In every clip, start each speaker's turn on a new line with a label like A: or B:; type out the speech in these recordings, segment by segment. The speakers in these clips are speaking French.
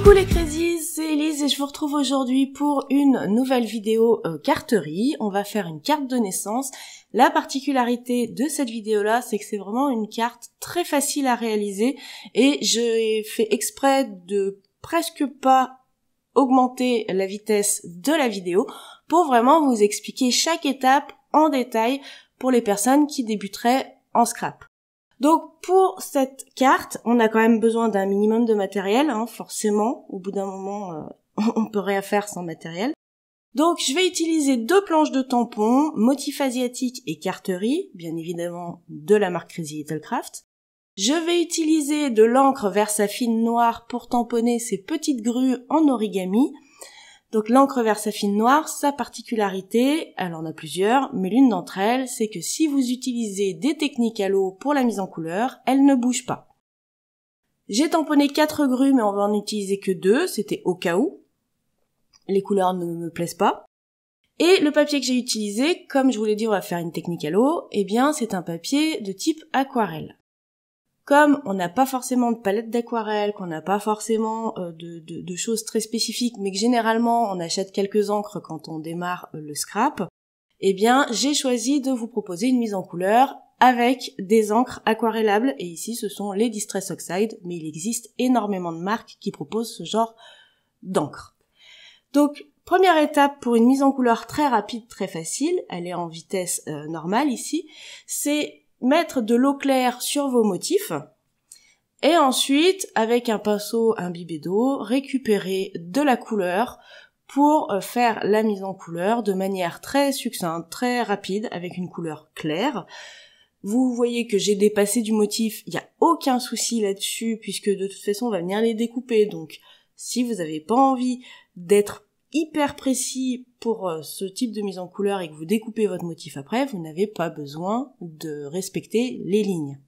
A: Coucou les crazies, c'est Elise et je vous retrouve aujourd'hui pour une nouvelle vidéo carterie. On va faire une carte de naissance. La particularité de cette vidéo-là, c'est que c'est vraiment une carte très facile à réaliser et j'ai fait exprès de presque pas augmenter la vitesse de la vidéo pour vraiment vous expliquer chaque étape en détail pour les personnes qui débuteraient en scrap. Donc pour cette carte, on a quand même besoin d'un minimum de matériel, forcément. Au bout d'un moment, on peut rien faire sans matériel. Donc je vais utiliser 2 planches de tampons, motif asiatique et carterie, bien évidemment de la marque Crazy Little Craft. Je vais utiliser de l'encre Versafine noire pour tamponner ces petites grues en origami. Donc l'encre Versafine noire, sa particularité, elle en a plusieurs, mais l'une d'entre elles, c'est que si vous utilisez des techniques à l'eau pour la mise en couleur, elle ne bouge pas. J'ai tamponné 4 grues, mais on va en utiliser que 2, c'était au cas où. Les couleurs ne me plaisent pas. Et le papier que j'ai utilisé, comme je vous l'ai dit, on va faire une technique à l'eau, eh bien c'est un papier de type aquarelle. Comme on n'a pas forcément de palette d'aquarelle, qu'on n'a pas forcément de choses très spécifiques, mais que généralement on achète quelques encres quand on démarre le scrap, eh bien j'ai choisi de vous proposer une mise en couleur avec des encres aquarellables, et ici ce sont les Distress Oxide, mais il existe énormément de marques qui proposent ce genre d'encre. Donc première étape pour une mise en couleur très rapide, très facile, elle est en vitesse normale ici, c'est mettre de l'eau claire sur vos motifs et ensuite, avec un pinceau imbibé d'eau, récupérer de la couleur pour faire la mise en couleur de manière très succincte, très rapide, avec une couleur claire. Vous voyez que j'ai dépassé du motif, il n'y a aucun souci là-dessus puisque de toute façon on va venir les découper, donc si vous n'avez pas envie d'être hyper précis pour ce type de mise en couleur et que vous découpez votre motif après, vous n'avez pas besoin de respecter les lignes.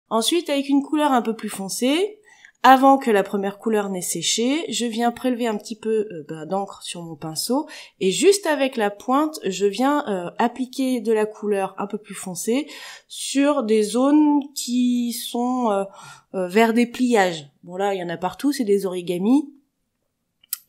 A: Ensuite, avec une couleur un peu plus foncée, avant que la première couleur n'ait séché, je viens prélever un petit peu d'encre sur mon pinceau et juste avec la pointe, je viens appliquer de la couleur un peu plus foncée sur des zones qui sont vers des pliages. Bon là, il y en a partout, c'est des origamis,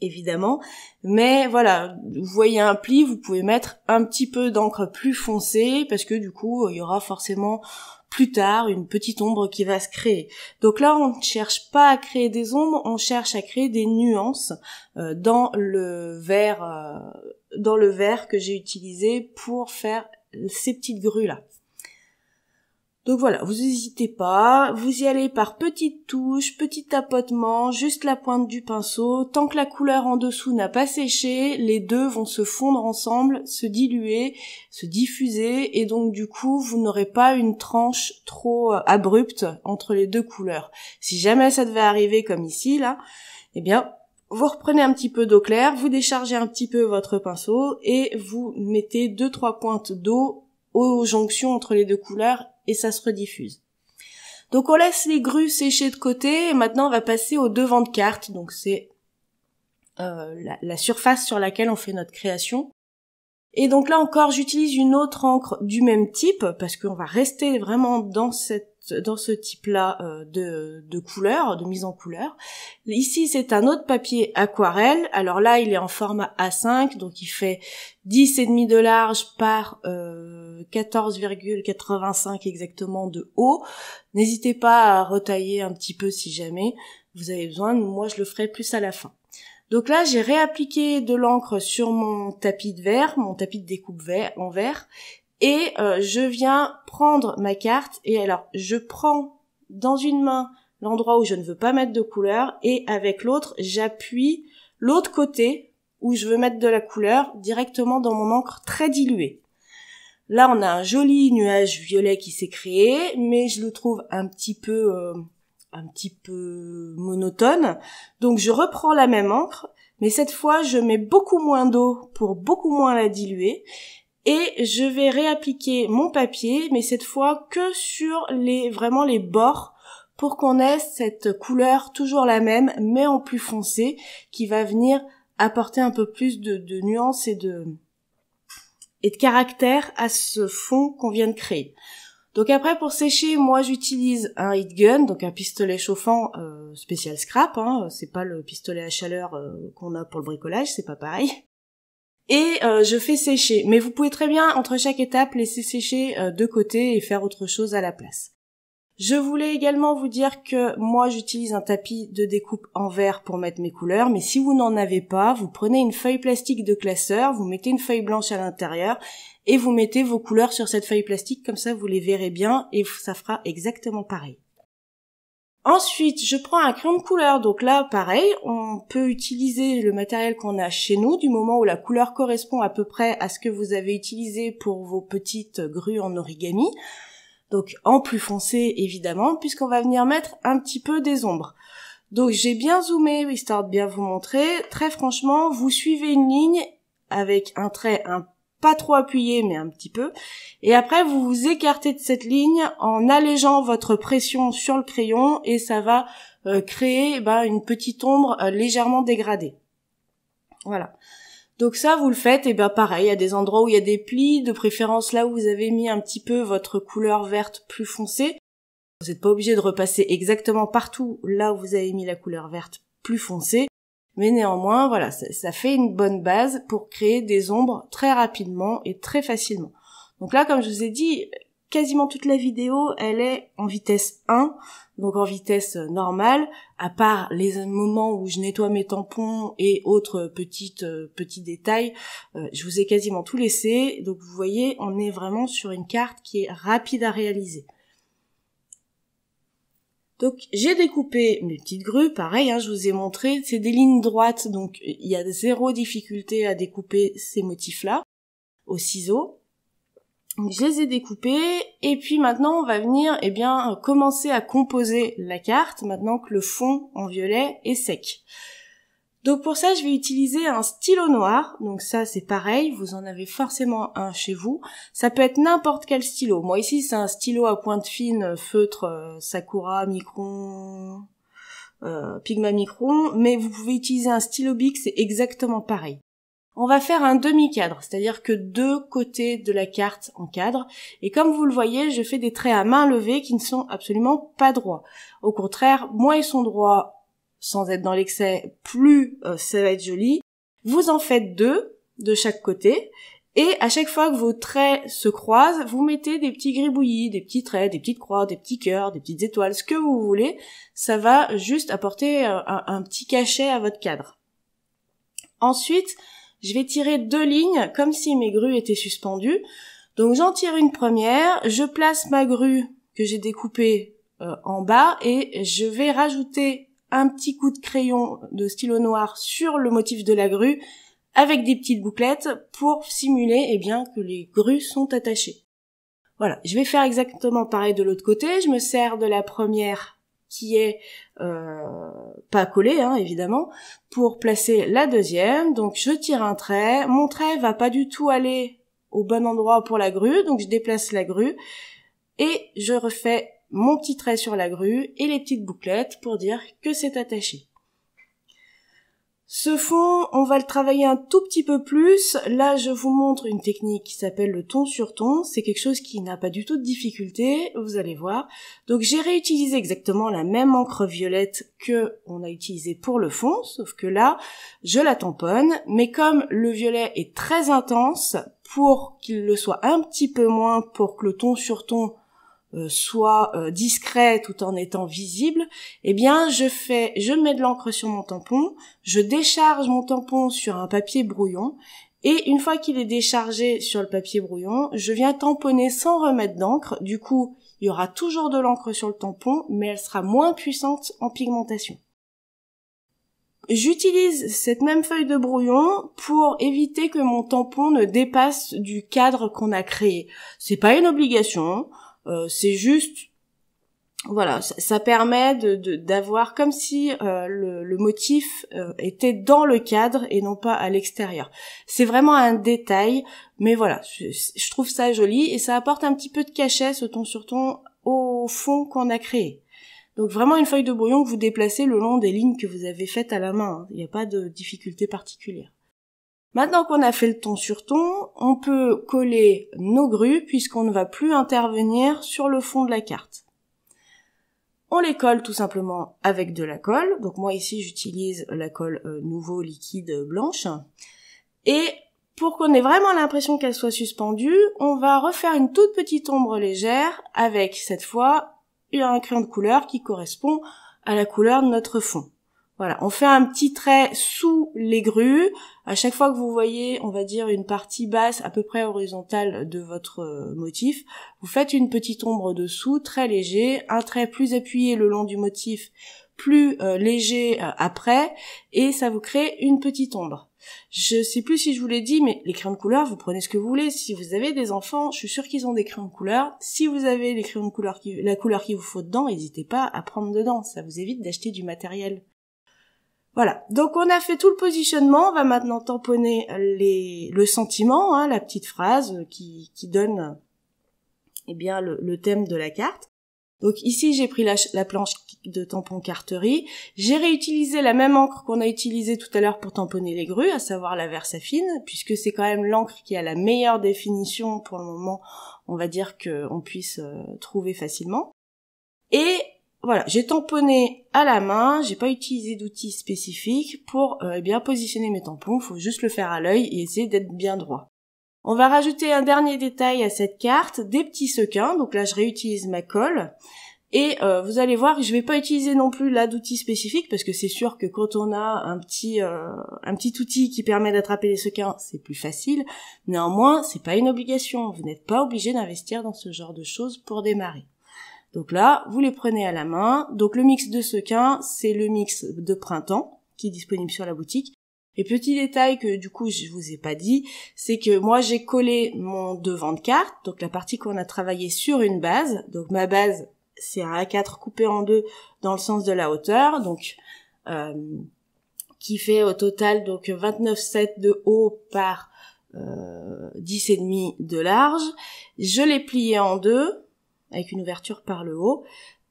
A: évidemment, mais voilà, vous voyez un pli, vous pouvez mettre un petit peu d'encre plus foncée parce que du coup il y aura forcément plus tard une petite ombre qui va se créer. Donc là on ne cherche pas à créer des ombres, on cherche à créer des nuances dans le verre que j'ai utilisé pour faire ces petites grues là. Donc voilà, vous n'hésitez pas, vous y allez par petites touches, petits tapotements, juste la pointe du pinceau. Tant que la couleur en dessous n'a pas séché, les deux vont se fondre ensemble, se diluer, se diffuser, et donc du coup, vous n'aurez pas une tranche trop abrupte entre les deux couleurs. Si jamais ça devait arriver comme ici, là, eh bien, vous reprenez un petit peu d'eau claire, vous déchargez un petit peu votre pinceau, et vous mettez 2-3 pointes d'eau aux jonctions entre les deux couleurs, et ça se rediffuse. Donc on laisse les grues sécher de côté, et maintenant on va passer au devant de carte, donc c'est la surface sur laquelle on fait notre création. Et donc là encore j'utilise une autre encre du même type, parce qu'on va rester vraiment dans ce type-là de couleur, de mise en couleur. Ici c'est un autre papier aquarelle, alors là il est en format A5, donc il fait 10,5 de large par 14,85 exactement de haut. N'hésitez pas à retailler un petit peu si jamais vous avez besoin, moi je le ferai plus à la fin. Donc là, j'ai réappliqué de l'encre sur mon tapis de verre, mon tapis de découpe en verre, et je viens prendre ma carte, et alors je prends dans une main l'endroit où je ne veux pas mettre de couleur, et avec l'autre, j'appuie l'autre côté où je veux mettre de la couleur directement dans mon encre très diluée. Là, on a un joli nuage violet qui s'est créé, mais je le trouve un petit peu monotone. Donc je reprends la même encre, mais cette fois je mets beaucoup moins d'eau pour beaucoup moins la diluer, et je vais réappliquer mon papier, mais cette fois que sur vraiment les bords, pour qu'on ait cette couleur toujours la même, mais en plus foncé, qui va venir apporter un peu plus de nuances et de caractère à ce fond qu'on vient de créer. Donc après, pour sécher, moi j'utilise un heat gun, donc un pistolet chauffant spécial scrap, hein, c'est pas le pistolet à chaleur qu'on a pour le bricolage, c'est pas pareil. Et je fais sécher, mais vous pouvez très bien, entre chaque étape, laisser sécher de côté et faire autre chose à la place. Je voulais également vous dire que moi j'utilise un tapis de découpe en verre pour mettre mes couleurs, mais si vous n'en avez pas, vous prenez une feuille plastique de classeur, vous mettez une feuille blanche à l'intérieur et vous mettez vos couleurs sur cette feuille plastique, comme ça vous les verrez bien et ça fera exactement pareil. Ensuite, je prends un crayon de couleur, donc là pareil, on peut utiliser le matériel qu'on a chez nous du moment où la couleur correspond à peu près à ce que vous avez utilisé pour vos petites grues en origami. Donc en plus foncé évidemment, puisqu'on va venir mettre un petit peu des ombres. Donc j'ai bien zoomé, histoire de bien vous montrer. Très franchement, vous suivez une ligne avec un trait pas trop appuyé, mais un petit peu. Et après, vous vous écartez de cette ligne en allégeant votre pression sur le crayon et ça va créer une petite ombre légèrement dégradée. Voilà. Donc ça, vous le faites, et pareil, il y a des endroits où il y a des plis, de préférence là où vous avez mis un petit peu votre couleur verte plus foncée. Vous n'êtes pas obligé de repasser exactement partout là où vous avez mis la couleur verte plus foncée, mais néanmoins, voilà, ça fait une bonne base pour créer des ombres très rapidement et très facilement. Donc là, comme je vous ai dit, quasiment toute la vidéo, elle est en vitesse 1, donc en vitesse normale, à part les moments où je nettoie mes tampons et autres petits détails, je vous ai quasiment tout laissé, donc vous voyez, on est vraiment sur une carte qui est rapide à réaliser. Donc j'ai découpé mes petites grues, pareil, je vous ai montré, c'est des lignes droites, donc il y a zéro difficulté à découper ces motifs-là au ciseau. Donc, je les ai découpés et puis maintenant on va venir commencer à composer la carte maintenant que le fond en violet est sec. Donc pour ça je vais utiliser un stylo noir, donc ça c'est pareil, vous en avez forcément un chez vous. Ça peut être n'importe quel stylo. Moi ici c'est un stylo à pointe fine, feutre, Sakura, Micron, Pigma Micron, mais vous pouvez utiliser un stylo Bic, c'est exactement pareil. On va faire un demi-cadre, c'est-à-dire que deux côtés de la carte encadrent. Et comme vous le voyez, je fais des traits à main levée qui ne sont absolument pas droits. Au contraire, moins ils sont droits, sans être dans l'excès, plus ça va être joli. Vous en faites deux de chaque côté. Et à chaque fois que vos traits se croisent, vous mettez des petits gribouillis, des petits traits, des petites croix, des petits cœurs, des petites étoiles, ce que vous voulez. Ça va juste apporter un petit cachet à votre cadre. Ensuite, je vais tirer deux lignes comme si mes grues étaient suspendues. Donc j'en tire une première, je place ma grue que j'ai découpée en bas et je vais rajouter un petit coup de crayon de stylo noir sur le motif de la grue avec des petites bouclettes pour simuler que les grues sont attachées. Voilà, je vais faire exactement pareil de l'autre côté, je me sers de la première qui est pas collée évidemment, pour placer la deuxième. Donc je tire un trait, mon trait va pas du tout aller au bon endroit pour la grue, donc je déplace la grue et je refais mon petit trait sur la grue et les petites bouclettes pour dire que c'est attaché. Ce fond, on va le travailler un tout petit peu plus. Là, je vous montre une technique qui s'appelle le ton sur ton. C'est quelque chose qui n'a pas du tout de difficulté, vous allez voir. Donc, j'ai réutilisé exactement la même encre violette que on a utilisée pour le fond, sauf que là, je la tamponne. Mais comme le violet est très intense, pour qu'il le soit un petit peu moins, pour que le ton sur ton soit discret tout en étant visible, je mets de l'encre sur mon tampon, je décharge mon tampon sur un papier brouillon, et une fois qu'il est déchargé sur le papier brouillon, je viens tamponner sans remettre d'encre. Du coup, il y aura toujours de l'encre sur le tampon, mais elle sera moins puissante en pigmentation. J'utilise cette même feuille de brouillon pour éviter que mon tampon ne dépasse du cadre qu'on a créé. C'est pas une obligation, c'est juste, voilà, ça permet d'avoir comme si le motif était dans le cadre et non pas à l'extérieur. C'est vraiment un détail, mais voilà, je trouve ça joli et ça apporte un petit peu de cachet, ce ton sur ton, au fond qu'on a créé. Donc vraiment une feuille de brouillon que vous déplacez le long des lignes que vous avez faites à la main, il n'y a pas de difficulté particulière. Maintenant qu'on a fait le ton sur ton, on peut coller nos grues puisqu'on ne va plus intervenir sur le fond de la carte. On les colle tout simplement avec de la colle. Donc moi ici j'utilise la colle Nouveau liquide blanche. Et pour qu'on ait vraiment l'impression qu'elle soit suspendue, on va refaire une toute petite ombre légère avec cette fois un crayon de couleur qui correspond à la couleur de notre fond. Voilà, on fait un petit trait sous les grues. À chaque fois que vous voyez, on va dire, une partie basse à peu près horizontale de votre motif, vous faites une petite ombre dessous, très léger, un trait plus appuyé le long du motif, plus léger après, et ça vous crée une petite ombre. Je sais plus si je vous l'ai dit, mais les crayons de couleur, vous prenez ce que vous voulez. Si vous avez des enfants, je suis sûre qu'ils ont des crayons de couleur. Si vous avez les crayons de couleur, la couleur qu'il vous faut dedans, n'hésitez pas à prendre dedans. Ça vous évite d'acheter du matériel. Voilà, donc on a fait tout le positionnement, on va maintenant tamponner le sentiment, hein, la petite phrase qui donne eh bien le thème de la carte. Donc ici j'ai pris la planche de tampon carterie, j'ai réutilisé la même encre qu'on a utilisée tout à l'heure pour tamponner les grues, à savoir la Versafine, puisque c'est quand même l'encre qui a la meilleure définition pour le moment, on va dire qu'on puisse trouver facilement. Et voilà, j'ai tamponné à la main, j'ai pas utilisé d'outils spécifiques pour bien positionner mes tampons, faut juste le faire à l'œil et essayer d'être bien droit. On va rajouter un dernier détail à cette carte, des petits sequins, donc là je réutilise ma colle, et vous allez voir que je vais pas utiliser non plus là d'outils spécifiques, parce que c'est sûr que quand on a un petit outil qui permet d'attraper les sequins, c'est plus facile, néanmoins c'est pas une obligation, vous n'êtes pas obligé d'investir dans ce genre de choses pour démarrer. Donc là, vous les prenez à la main. Donc le mix de sequins, c'est le mix de printemps qui est disponible sur la boutique. Et petit détail que du coup je vous ai pas dit, c'est que moi j'ai collé mon devant de carte, donc la partie qu'on a travaillé sur une base. Donc ma base, c'est un A4 coupé en deux dans le sens de la hauteur, donc qui fait au total donc 29,7 de haut par 10,5 de large. Je l'ai plié en deux, avec une ouverture par le haut,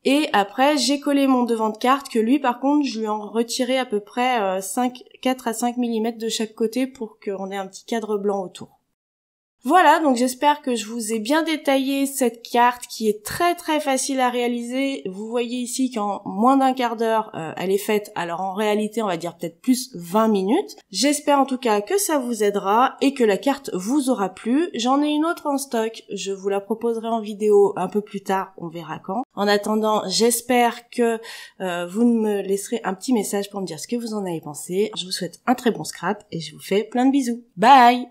A: et après j'ai collé mon devant de carte que lui par contre je lui en retiré à peu près 4 à 5 mm de chaque côté pour qu'on ait un petit cadre blanc autour. Voilà, donc j'espère que je vous ai bien détaillé cette carte qui est très très facile à réaliser. Vous voyez ici qu'en moins d'un quart d'heure, elle est faite. Alors en réalité, on va dire peut-être plus 20 minutes. J'espère en tout cas que ça vous aidera et que la carte vous aura plu. J'en ai une autre en stock. Je vous la proposerai en vidéo un peu plus tard. On verra quand. En attendant, j'espère que vous me laisserez un petit message pour me dire ce que vous en avez pensé. Je vous souhaite un très bon scrap et je vous fais plein de bisous. Bye!